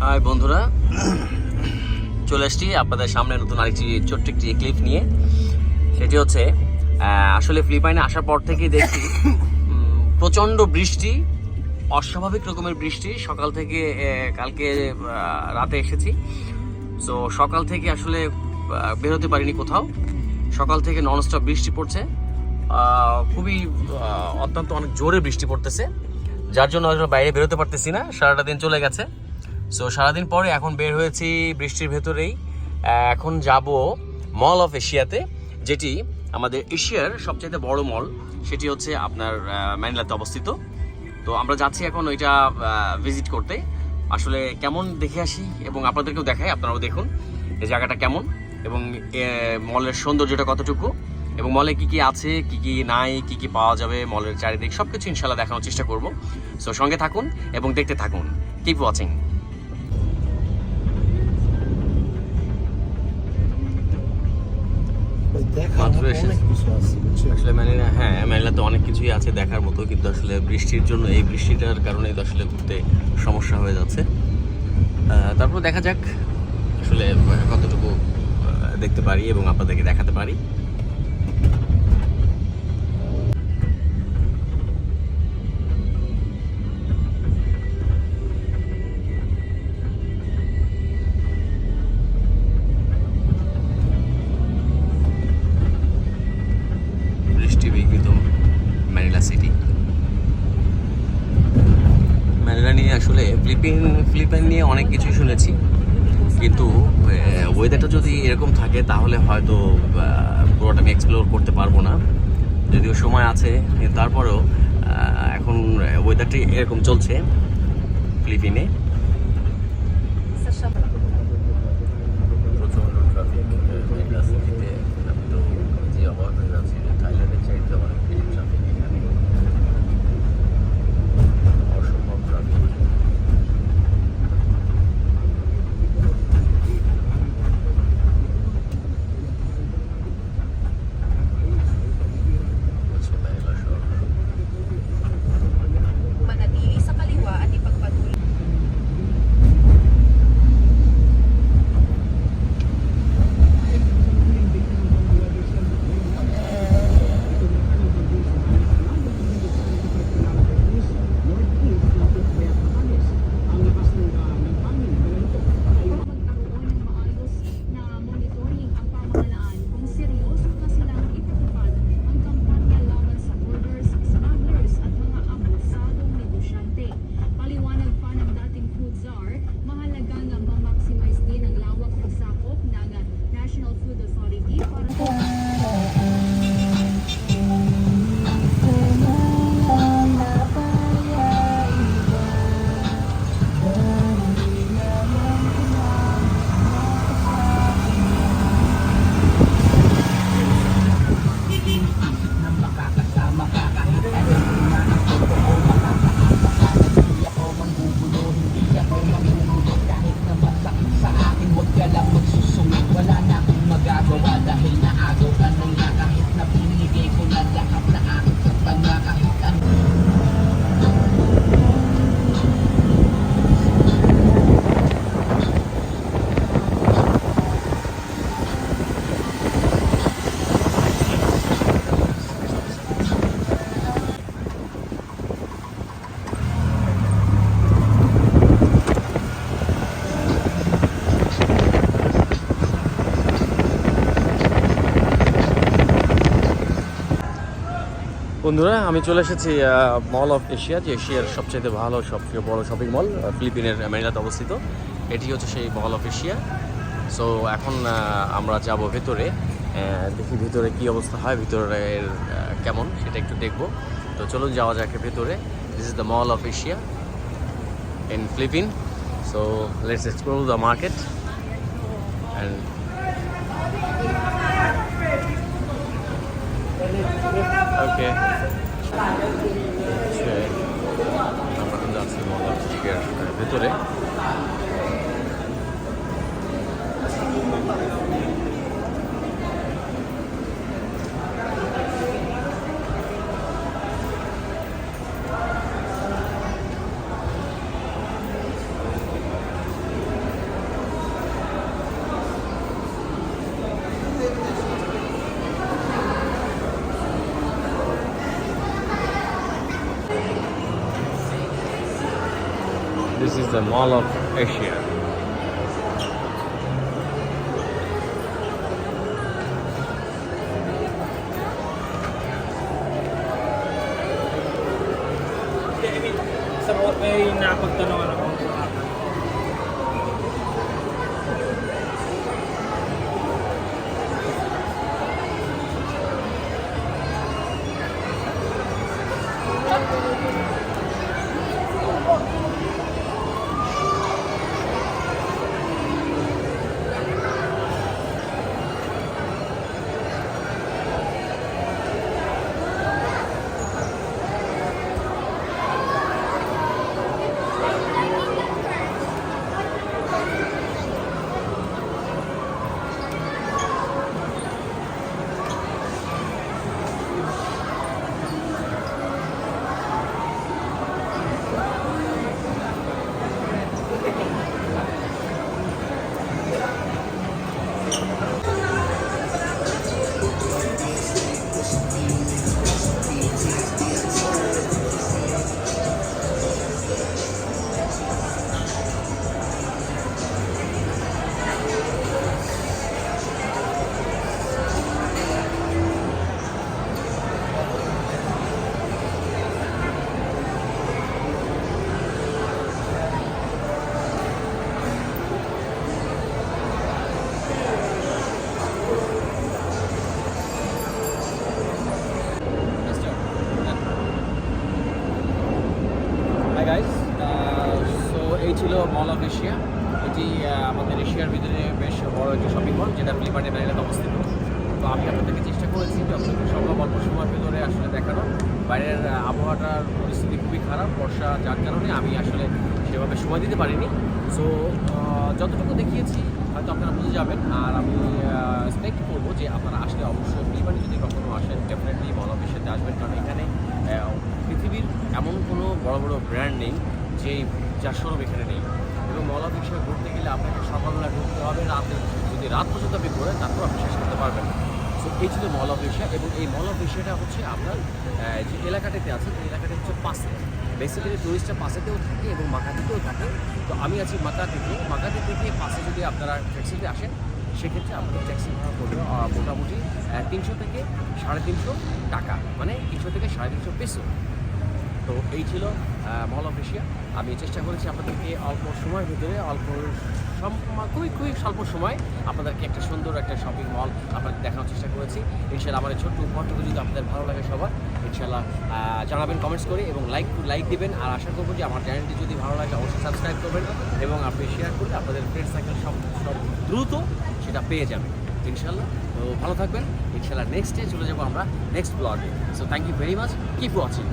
High বন্ধুরা, চলে আসছি আপনাদের সামনে নতুন আরেকটি ছোট্ট একটি ক্লিপ নিয়ে। সেটি হচ্ছে আসলে ফিলিপাইনে আসার পর থেকেই দেখছি প্রচণ্ড বৃষ্টি, অস্বাভাবিক রকমের বৃষ্টি। সকাল থেকে কালকে রাতে এসেছি, সো সকাল থেকে আসলে বেরোতে পারিনি কোথাও। সকাল থেকে ননস্টপ বৃষ্টি পড়ছে, খুবই অত্যন্ত অনেক জোরে বৃষ্টি পড়তেছে, যার জন্য বাইরে বেরোতে পারতেছি না। সারাটা দিন চলে গেছে। সো সারাদিন পরে এখন বের হয়েছি বৃষ্টির ভেতরেই। এখন যাব মল অফ এশিয়াতে, যেটি আমাদের এশিয়ার সবচেয়ে বড় মল। সেটি হচ্ছে আপনার ম্যানিলাতে অবস্থিত। তো আমরা যাচ্ছি এখন ওইটা ভিজিট করতে। আসলে কেমন দেখে আসি এবং আপনাদেরকেও দেখাই, আপনারাও দেখুন এই জায়গাটা কেমন এবং মলের সৌন্দর্যটা কতটুকু, এবং মলে কি কি আছে, কি কি নাই, কি কি পাওয়া যাবে, মলের চারিদিক সবকিছু ইনশাল্লাহ দেখানোর চেষ্টা করব। সো সঙ্গে থাকুন এবং দেখতে থাকুন। Keep watching. আসলে ম্যানিলাতে অনেক কিছুই আছে দেখার মতো, কিন্তু আসলে বৃষ্টির জন্য, এই বৃষ্টিটার কারণেই তো আসলে ঘুরতে সমস্যা হয়ে যাচ্ছে। তারপর দেখা যাক আসলে কতটুকু দেখতে পারি এবং আপনাদেরকে দেখাতে পারি। ম্যানিলা সিটি, ম্যানিলা নিয়ে আসলে ফিলিপাইন নিয়ে অনেক কিছুই শুনেছি, কিন্তু ওয়েদারটা যদি এরকম থাকে তাহলে হয়তো পুরোটা আমি এক্সপ্লোর করতে পারবো না। যদিও সময় আছে, কিন্তু তারপরেও এখন ওয়েদারটি এরকম চলছে ফিলিপিনে। প্রচণ্ড ট্রাফিক ম্যানিলা সিটিতে। আমি তো যে অবাক হয়ে যাচ্ছি যে থাইল্যান্ডের চাইতে অনেক বেশি ট্রাফিক এখানে, অসম্ভব ট্রাফিক। বন্ধুরা, আমি চলে এসেছি মল অফ এশিয়া, যে এশিয়ার সবচেয়ে ভালো, সবচেয়ে বড় শপিং মল ফিলিপিনের ম্যানিলাতে অবস্থিত। এটি হচ্ছে সেই মল অফ এশিয়া। সো এখন আমরা যাব ভেতরে, দেখি ভিতরে কি অবস্থা হয়, ভিতরের কেমন সেটা একটু দেখব। তো চলুন যাওয়া যাক ভেতরে। This is the mall of Asia in Philippines. So let's explore the market and okay. আমরা যাচ্ছি মল অফ এশিয়ার ভেতরে। This is the Mall of Asia. Sa mga may napagtanungan ako. Hi guys, so এই ছিল মল অফ এশিয়া। এটি আমাদের এশিয়ার ভিতরে বেশ বড় একটি শপিং মল, যেটা ফিলিপাইনের ম্যানিলাতে অবস্থিত। তো আমি আপনাদেরকে চেষ্টা করেছি যতটুকু সম্ভব অল্প সময়ের ভিতরে আসলে দেখানো। বাইরের আবহাওয়াটার পরিস্থিতি খুবই খারাপ, বর্ষা, যার কারণে আমি আসলে সেভাবে সময় দিতে পারিনি। সো যতটুকু দেখিয়েছি হয়তো আপনারা বুঝে যাবেন। আর আমি এক্সপেক্ট করবো যে আপনারা আসলে অবশ্যই ফিলিপাইনে যদি কখনো আসেন ডেফিনেটলি মল অফ এশিয়াতে আসবেন, কারণ এখানে পৃথিবীর এমন কোনো বড় বড় ব্র্যান্ড নেই যার শোরুম এখানে নেই। এবং মল অফ এশিয়া ঘুরতে গেলে আপনাকে সকালবেলা ঢুকতে হবে, যদি রাত পর্যন্ত আপনি ঘোরেন তারপর আপনি শেষ করতে পারবেন। সো এই ছিল মল অফ এশিয়া। এবং এই মল অফ এশিয়াটা হচ্ছে আপনার যে এলাকাটাতে আছে, সেই এলাকাটা হচ্ছে পাসে। বেসিক্যালি টুরিস্টরা পাসেতেও থাকে এবং মাকাতিতেও থাকে। তো আমি আছি মাকাতি থেকে পাসে যদি আপনারা ট্যাক্সিতে আসেন, সেক্ষেত্রে আপনাদের ট্যাক্সি ভাড়া পড়বে মোটামুটি 300 থেকে 350 টাকা, মানে 300 থেকে 350 পেসো। তো এই ছিল মল অফ এশিয়া। আমি চেষ্টা করেছি আপনাদেরকে অল্প সময়ের ভিতরে খুবই স্বল্প সময় আপনাদেরকে একটা সুন্দর একটা শপিং মল আপনাদের দেখানোর চেষ্টা করেছি। ইনশাআল্লাহ আমার এই ছোট্ট উপহারটুকু যদি আপনাদের ভালো লাগে সবার, ইনশাআল্লাহ জানাবেন কমেন্টস করে এবং লাইক দিবেন। আর আশা করবো যে আমার চ্যানেলটি যদি ভালো লাগে অবশ্যই সাবস্ক্রাইব করবেন এবং আপনি শেয়ার করলে আপনাদের ফ্রেন্ড সার্কেল সব দ্রুত সেটা পেয়ে যাবেন ইনশাআল্লাহ। তো ভালো থাকবেন। ইনশাআল্লাহ নেক্সট ডে চলে যাবো আমরা নেক্সট ব্লগে। So thank you very much, keep watching.